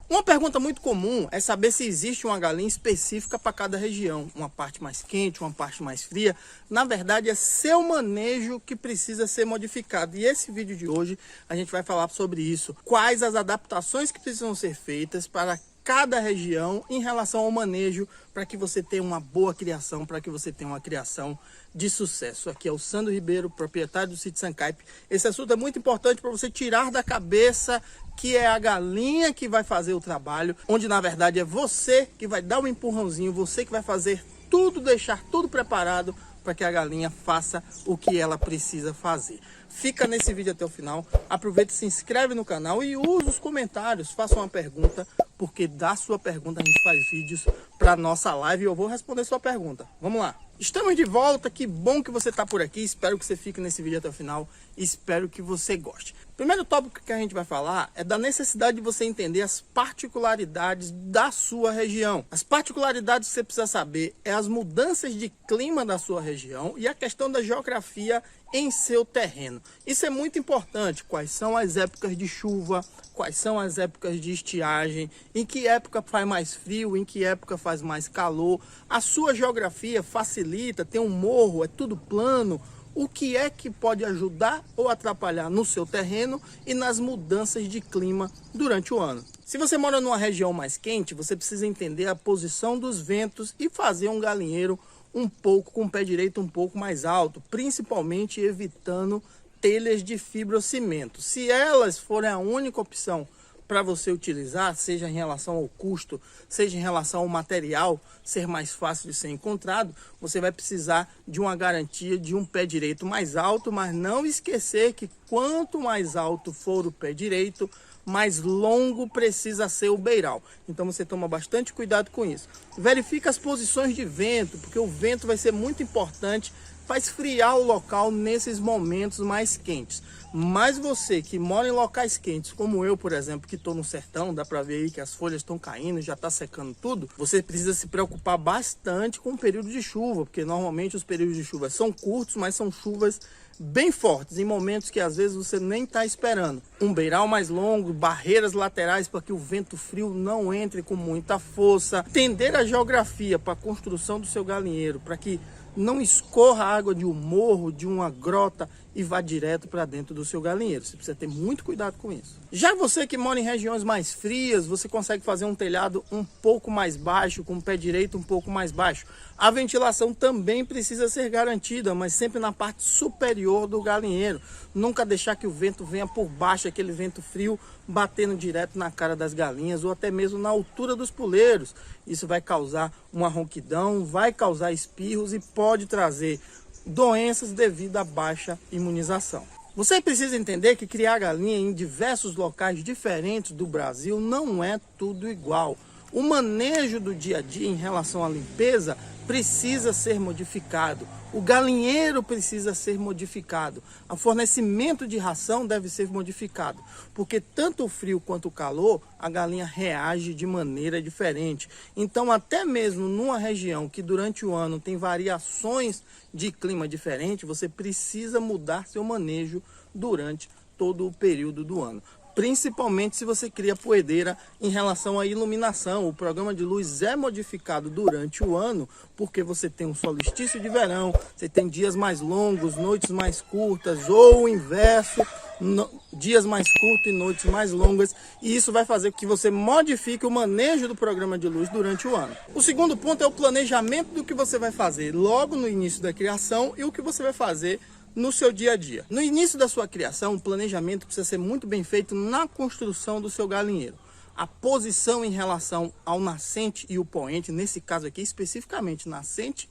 Uma pergunta muito comum é saber se existe uma galinha específica para cada região, uma parte mais quente, uma parte mais fria. Na verdade, é seu manejo que precisa ser modificado. E esse vídeo de hoje a gente vai falar sobre isso. Quais as adaptações que precisam ser feitas para cada região em relação ao manejo para que você tenha uma boa criação, para que você tenha uma criação de sucesso. Aqui é o Sandro Ribeiro, proprietário do Sítio Sancaipe. Esse assunto é muito importante para você tirar da cabeça que é a galinha que vai fazer o trabalho, onde na verdade é você que vai dar um empurrãozinho, você que vai fazer tudo, deixar tudo preparado para que a galinha faça o que ela precisa fazer. Fica nesse vídeo até o final, aproveita, se inscreve no canal e usa os comentários, faça uma pergunta, porque da sua pergunta a gente faz vídeos para nossa live e eu vou responder sua pergunta. Vamos lá. Estamos de volta, que bom que você está por aqui, espero que você fique nesse vídeo até o final, espero que você goste. O primeiro tópico que a gente vai falar é da necessidade de você entender as particularidades da sua região. As particularidades que você precisa saber é as mudanças de clima da sua região e a questão da geografia em seu terreno. Isso é muito importante, quais são as épocas de chuva, quais são as épocas de estiagem, em que época faz mais frio, em que época faz mais calor. A sua geografia facilita, tem um morro, é tudo plano. O que é que pode ajudar ou atrapalhar no seu terreno e nas mudanças de clima durante o ano. Se você mora numa região mais quente, você precisa entender a posição dos ventos e fazer um galinheiro um pouco com o pé direito um pouco mais alto, principalmente evitando telhas de fibrocimento. Se elas forem a única opção para você utilizar, seja em relação ao custo, seja em relação ao material ser mais fácil de ser encontrado, você vai precisar de uma garantia de um pé direito mais alto, mas não esquecer que quanto mais alto for o pé direito, mais longo precisa ser o beiral. Então você toma bastante cuidado com isso. Verifica as posições de vento, porque o vento vai ser muito importante para esfriar o local nesses momentos mais quentes. Mas você que mora em locais quentes, como eu, por exemplo, que estou no sertão, dá para ver aí que as folhas estão caindo, já está secando tudo, você precisa se preocupar bastante com o período de chuva, porque normalmente os períodos de chuva são curtos, mas são chuvas bem fortes, em momentos que às vezes você nem está esperando. Um beiral mais longo, barreiras laterais para que o vento frio não entre com muita força. Entender a geografia para a construção do seu galinheiro, para que não escorra água de um morro, de uma grota e vá direto para dentro do seu galinheiro. Você precisa ter muito cuidado com isso. Já você que mora em regiões mais frias, você consegue fazer um telhado um pouco mais baixo, com o pé direito um pouco mais baixo. A ventilação também precisa ser garantida, mas sempre na parte superior do galinheiro. Nunca deixar que o vento venha por baixo, aquele vento frio batendo direto na cara das galinhas ou até mesmo na altura dos puleiros. Isso vai causar uma ronquidão, vai causar espirros e pode trazer doenças devido à baixa imunização. Você precisa entender que criar galinha em diversos locais diferentes do Brasil não é tudo igual. O manejo do dia a dia em relação à limpeza precisa ser modificado. O galinheiro precisa ser modificado. O fornecimento de ração deve ser modificado. Porque tanto o frio quanto o calor, a galinha reage de maneira diferente. Então, até mesmo numa região que durante o ano tem variações de clima diferente, você precisa mudar seu manejo durante todo o período do ano. Principalmente se você cria poedeira em relação à iluminação. O programa de luz é modificado durante o ano, porque você tem um solstício de verão, você tem dias mais longos, noites mais curtas, ou o inverso, dias mais curtos e noites mais longas, e isso vai fazer com que você modifique o manejo do programa de luz durante o ano. O segundo ponto é o planejamento do que você vai fazer logo no início da criação e o que você vai fazer no seu dia a dia. No início da sua criação, o planejamento precisa ser muito bem feito na construção do seu galinheiro. A posição em relação ao nascente e o poente, nesse caso aqui especificamente nascente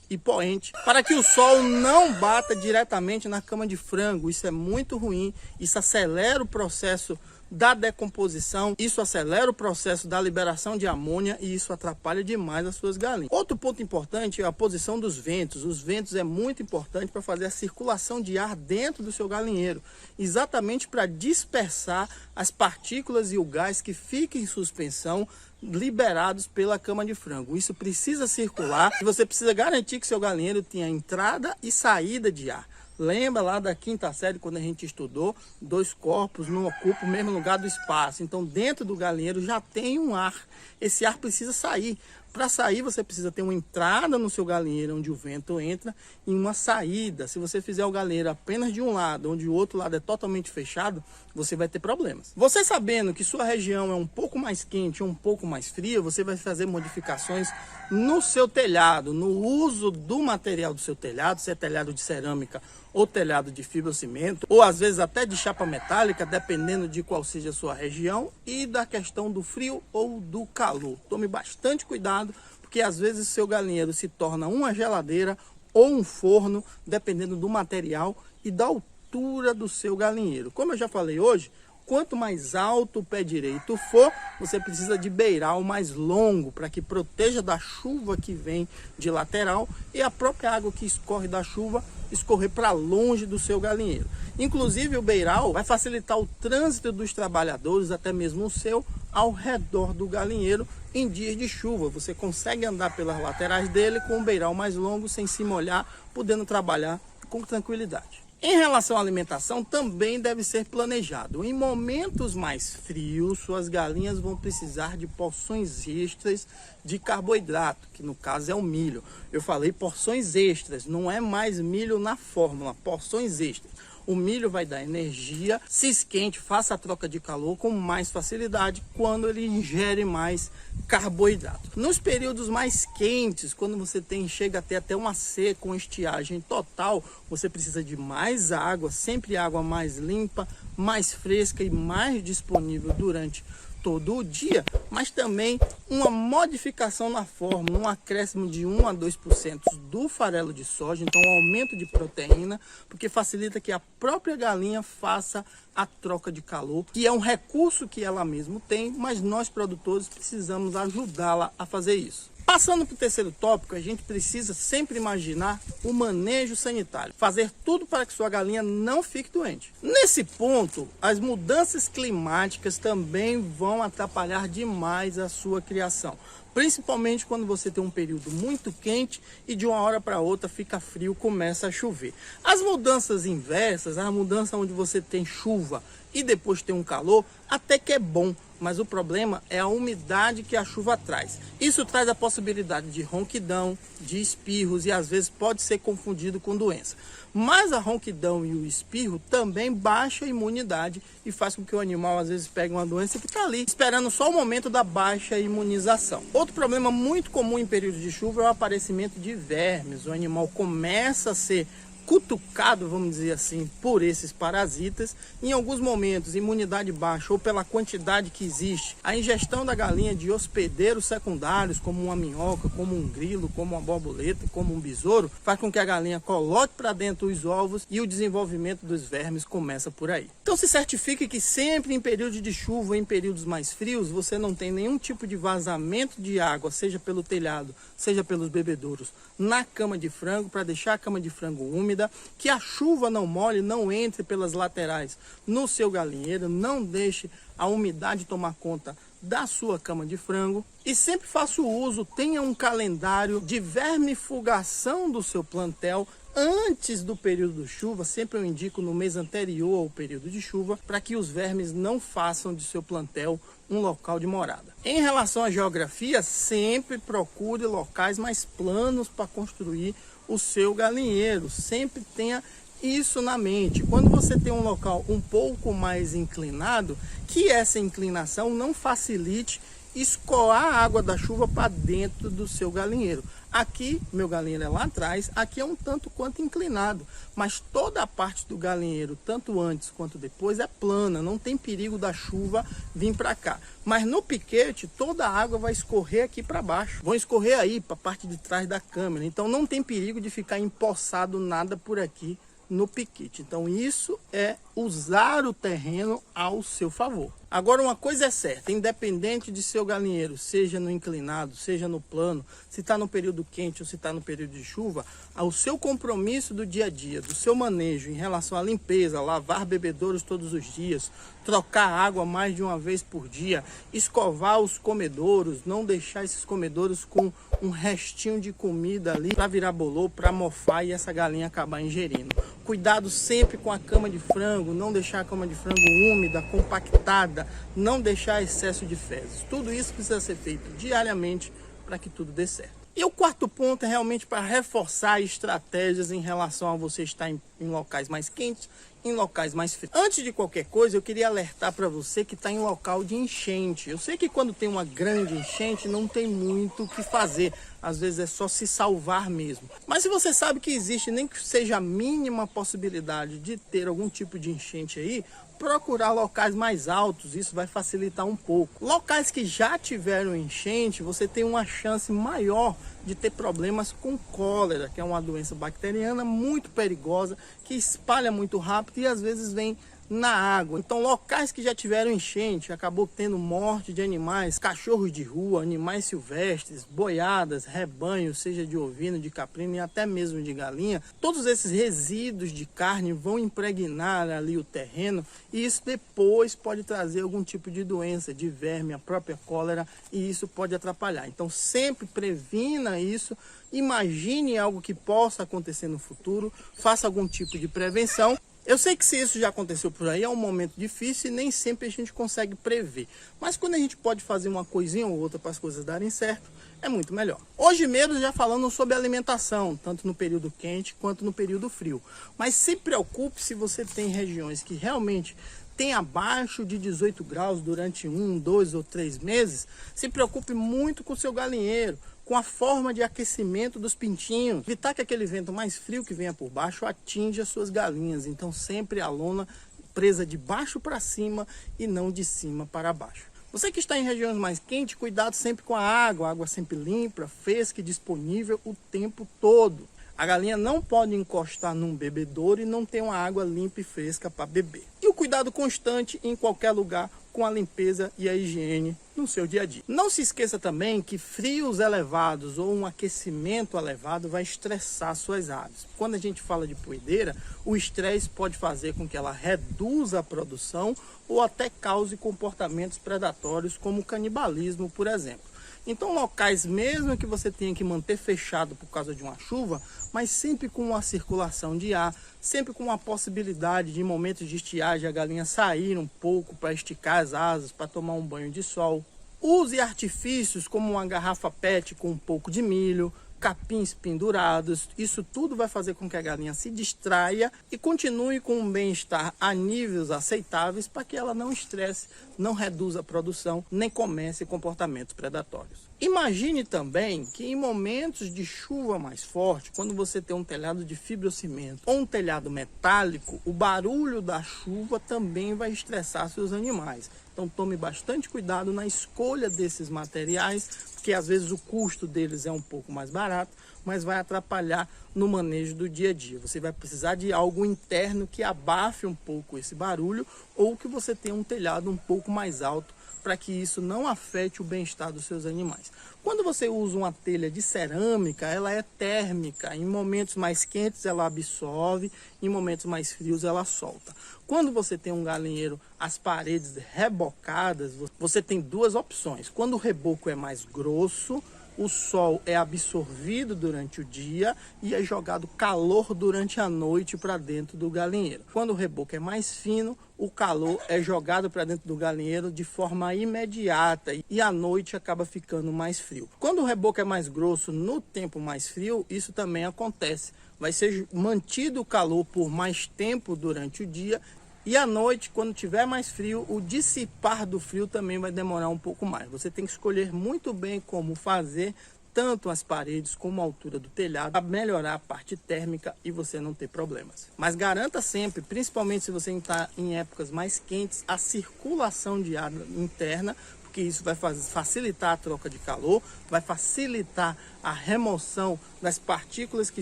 e poente, para que o sol não bata diretamente na cama de frango. Isso é muito ruim, isso acelera o processo da decomposição, isso acelera o processo da liberação de amônia e isso atrapalha demais as suas galinhas. Outro ponto importante é a posição dos ventos. Os ventos é muito importante para fazer a circulação de ar dentro do seu galinheiro, exatamente para dispersar as partículas e o gás que fica em suspensão liberados pela cama de frango. Isso precisa circular e você precisa garantir que seu galinheiro tenha entrada e saída de ar. Lembra lá da quinta série, quando a gente estudou, 2 corpos não ocupam o mesmo lugar do espaço. Então, dentro do galinheiro já tem um ar. Esse ar precisa sair. Para sair, você precisa ter uma entrada no seu galinheiro, onde o vento entra, e uma saída. Se você fizer o galinheiro apenas de um lado, onde o outro lado é totalmente fechado, você vai ter problemas. Você sabendo que sua região é um pouco mais quente, um pouco mais fria, você vai fazer modificações no seu telhado, no uso do material do seu telhado, se é telhado de cerâmica ou telhado de fibrocimento, ou às vezes até de chapa metálica, dependendo de qual seja a sua região e da questão do frio ou do calor. Tome bastante cuidado, porque às vezes o seu galinheiro se torna uma geladeira ou um forno, dependendo do material e da altura do seu galinheiro. Como eu já falei hoje, quanto mais alto o pé direito for, você precisa de beiral mais longo para que proteja da chuva que vem de lateral e a própria água que escorre da chuva escorrer para longe do seu galinheiro. Inclusive o beiral vai facilitar o trânsito dos trabalhadores, até mesmo o seu, ao redor do galinheiro em dias de chuva. Você consegue andar pelas laterais dele com um beiral mais longo, sem se molhar, podendo trabalhar com tranquilidade. Em relação à alimentação, também deve ser planejado. Em momentos mais frios, suas galinhas vão precisar de porções extras de carboidrato, que no caso é o milho. Eu falei porções extras, não é mais milho na fórmula, porções extras. O milho vai dar energia, se esquente, faça a troca de calor com mais facilidade quando ele ingere mais carboidrato. Nos períodos mais quentes, quando você chega até uma seca, uma estiagem total, você precisa de mais água, sempre água mais limpa, mais fresca e mais disponível durante todo o dia, mas também uma modificação na fórmula, um acréscimo de 1 a 2% do farelo de soja, então um aumento de proteína, porque facilita que a própria galinha faça a troca de calor, que é um recurso que ela mesma tem, mas nós produtores precisamos ajudá-la a fazer isso. Passando para o terceiro tópico, a gente precisa sempre imaginar o manejo sanitário. Fazer tudo para que sua galinha não fique doente. Nesse ponto, as mudanças climáticas também vão atrapalhar demais a sua criação. Principalmente quando você tem um período muito quente e de uma hora para outra fica frio, começa a chover. As mudanças inversas, a mudança onde você tem chuva e depois tem um calor, até que é bom. Mas o problema é a umidade que a chuva traz. Isso traz a possibilidade de ronquidão, de espirros e às vezes pode ser confundido com doença. Mas a ronquidão e o espirro também baixa a imunidade e faz com que o animal às vezes pegue uma doença que está ali, esperando só o momento da baixa imunização. Outro problema muito comum em período de chuva é o aparecimento de vermes. O animal começa a ser cutucado, vamos dizer assim, por esses parasitas. Em alguns momentos, imunidade baixa ou pela quantidade que existe, a ingestão da galinha de hospedeiros secundários, como uma minhoca, como um grilo, como uma borboleta, como um besouro, faz com que a galinha coloque para dentro os ovos e o desenvolvimento dos vermes começa por aí. Então se certifique que sempre em período de chuva, em períodos mais frios, você não tem nenhum tipo de vazamento de água, seja pelo telhado, seja pelos bebedouros, na cama de frango, para deixar a cama de frango úmida, que a chuva não molhe, não entre pelas laterais no seu galinheiro, não deixe a umidade tomar conta da sua cama de frango. E sempre faça o uso, tenha um calendário de vermifugação do seu plantel antes do período de chuva. Sempre eu indico no mês anterior ao período de chuva, para que os vermes não façam de seu plantel um local de morada. Em relação à geografia, sempre procure locais mais planos para construir o seu galinheiro. Sempre tenha isso na mente. Quando você tem um local um pouco mais inclinado, que essa inclinação não facilite escoar a água da chuva para dentro do seu galinheiro. Aqui, meu galinheiro é lá atrás, aqui é um tanto quanto inclinado, mas toda a parte do galinheiro, tanto antes quanto depois, é plana, não tem perigo da chuva vir para cá. Mas no piquete, toda a água vai escorrer aqui para baixo, vão escorrer aí para a parte de trás da câmera, então não tem perigo de ficar empoçado nada por aqui no piquete. Então isso é usar o terreno ao seu favor. Agora, uma coisa é certa, independente de seu galinheiro, seja no inclinado, seja no plano, se está no período quente ou se está no período de chuva, o seu compromisso do dia a dia, do seu manejo em relação à limpeza, lavar bebedouros todos os dias, trocar água mais de uma vez por dia, escovar os comedouros, não deixar esses comedouros com um restinho de comida ali para virar bolor, para mofar e essa galinha acabar ingerindo. Cuidado sempre com a cama de frango, não deixar a cama de frango úmida, compactada, não deixar excesso de fezes. Tudo isso precisa ser feito diariamente para que tudo dê certo. E o quarto ponto é realmente para reforçar estratégias em relação a você estar em locais mais quentes, em locais mais frios. Antes de qualquer coisa, eu queria alertar para você que está em local de enchente. Eu sei que quando tem uma grande enchente, não tem muito o que fazer. Às vezes é só se salvar mesmo. Mas se você sabe que existe, nem que seja a mínima possibilidade de ter algum tipo de enchente aí, procurar locais mais altos, isso vai facilitar um pouco. Locais que já tiveram enchente, você tem uma chance maior de ter problemas com cólera, que é uma doença bacteriana muito perigosa, que espalha muito rápido e às vezes vem na água. Então, locais que já tiveram enchente, acabou tendo morte de animais, cachorros de rua, animais silvestres, boiadas, rebanhos, seja de ovino, de caprino e até mesmo de galinha, todos esses resíduos de carne vão impregnar ali o terreno e isso depois pode trazer algum tipo de doença, de verme, a própria cólera, e isso pode atrapalhar. Então, sempre previna isso, imagine algo que possa acontecer no futuro, faça algum tipo de prevenção. Eu sei que se isso já aconteceu por aí, é um momento difícil e nem sempre a gente consegue prever. Mas quando a gente pode fazer uma coisinha ou outra para as coisas darem certo, é muito melhor. Hoje mesmo já falando sobre alimentação, tanto no período quente quanto no período frio. Mas se preocupe se você tem regiões que realmente tem abaixo de 18 graus durante 1, 2 ou 3 meses, se preocupe muito com o seu galinheiro, com a forma de aquecimento dos pintinhos, evitar que aquele vento mais frio que venha por baixo atinja as suas galinhas. Então sempre a lona presa de baixo para cima e não de cima para baixo. Você que está em regiões mais quentes, cuidado sempre com a água sempre limpa, fresca e disponível o tempo todo. A galinha não pode encostar num bebedouro e não ter uma água limpa e fresca para beber. E o cuidado constante em qualquer lugar com a limpeza e a higiene no seu dia a dia. Não se esqueça também que frios elevados ou um aquecimento elevado vai estressar suas aves. Quando a gente fala de poedeira, o estresse pode fazer com que ela reduza a produção ou até cause comportamentos predatórios como o canibalismo, por exemplo. Então, locais mesmo que você tenha que manter fechado por causa de uma chuva, mas sempre com uma circulação de ar, sempre com uma possibilidade de, em momentos de estiagem, a galinha sair um pouco para esticar as asas, para tomar um banho de sol. Use artifícios como uma garrafa PET com um pouco de milho, capins pendurados. Isso tudo vai fazer com que a galinha se distraia e continue com um bem-estar a níveis aceitáveis para que ela não estresse, não reduza a produção, nem comece comportamentos predatórios. Imagine também que em momentos de chuva mais forte, quando você tem um telhado de fibrocimento ou um telhado metálico, o barulho da chuva também vai estressar seus animais. Então tome bastante cuidado na escolha desses materiais, porque às vezes o custo deles é um pouco mais barato, mas vai atrapalhar no manejo do dia a dia. Você vai precisar de algo interno que abafe um pouco esse barulho ou que você tenha um telhado um pouco mais alto para que isso não afete o bem-estar dos seus animais. Quando você usa uma telha de cerâmica, ela é térmica. Em momentos mais quentes ela absorve, em momentos mais frios ela solta. Quando você tem um galinheiro, as paredes rebocadas, você tem duas opções. Quando o reboco é mais grosso, o sol é absorvido durante o dia e é jogado calor durante a noite para dentro do galinheiro. Quando o reboco é mais fino, o calor é jogado para dentro do galinheiro de forma imediata e à noite acaba ficando mais frio. Quando o reboco é mais grosso, no tempo mais frio, isso também acontece. Vai ser mantido o calor por mais tempo durante o dia e à noite, quando tiver mais frio, o dissipar do frio também vai demorar um pouco mais. Você tem que escolher muito bem como fazer tanto as paredes como a altura do telhado para melhorar a parte térmica e você não ter problemas. Mas garanta sempre, principalmente se você está em épocas mais quentes, a circulação de ar interna, porque isso vai facilitar a troca de calor, vai facilitar a remoção das partículas que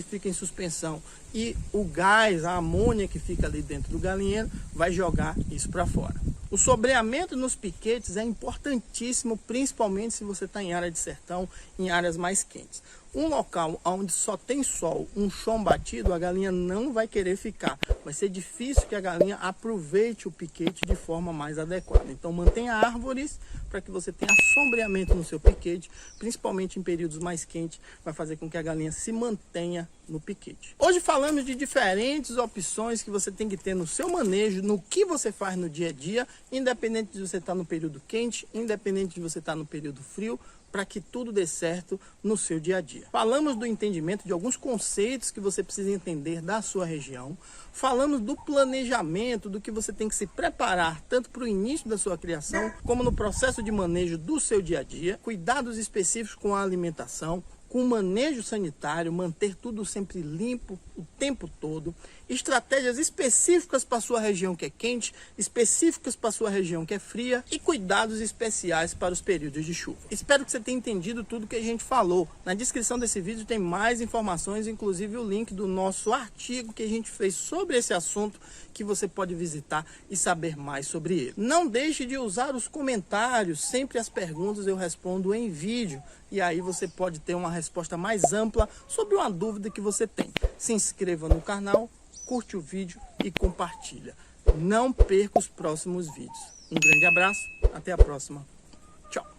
ficam em suspensão e o gás, a amônia que fica ali dentro do galinheiro, vai jogar isso para fora. O sobreamento nos piquetes é importantíssimo, principalmente se você está em área de sertão, em áreas mais quentes. Um local onde só tem sol, um chão batido, a galinha não vai querer ficar. Vai ser difícil que a galinha aproveite o piquete de forma mais adequada. Então mantenha árvores para que você tenha sombreamento no seu piquete, principalmente em períodos mais quentes, vai fazer com que a galinha se mantenha no piquete. Hoje falamos de diferentes opções que você tem que ter no seu manejo, no que você faz no dia a dia, independente de você estar no período quente, independente de você estar no período frio, para que tudo dê certo no seu dia a dia. Falamos do entendimento de alguns conceitos que você precisa entender da sua região. Falamos do planejamento, do que você tem que se preparar tanto para o início da sua criação, como no processo de manejo do seu dia a dia. Cuidados específicos com a alimentação, com o manejo sanitário, manter tudo sempre limpo o tempo todo. Estratégias específicas para a sua região que é quente, específicas para a sua região que é fria e cuidados especiais para os períodos de chuva. Espero que você tenha entendido tudo que a gente falou. Na descrição desse vídeo tem mais informações, inclusive o link do nosso artigo que a gente fez sobre esse assunto, que você pode visitar e saber mais sobre ele. Não deixe de usar os comentários, sempre as perguntas eu respondo em vídeo. E aí você pode ter uma resposta mais ampla sobre uma dúvida que você tem. Se inscreva no canal, curte o vídeo e compartilha. Não perca os próximos vídeos. Um grande abraço, até a próxima. Tchau.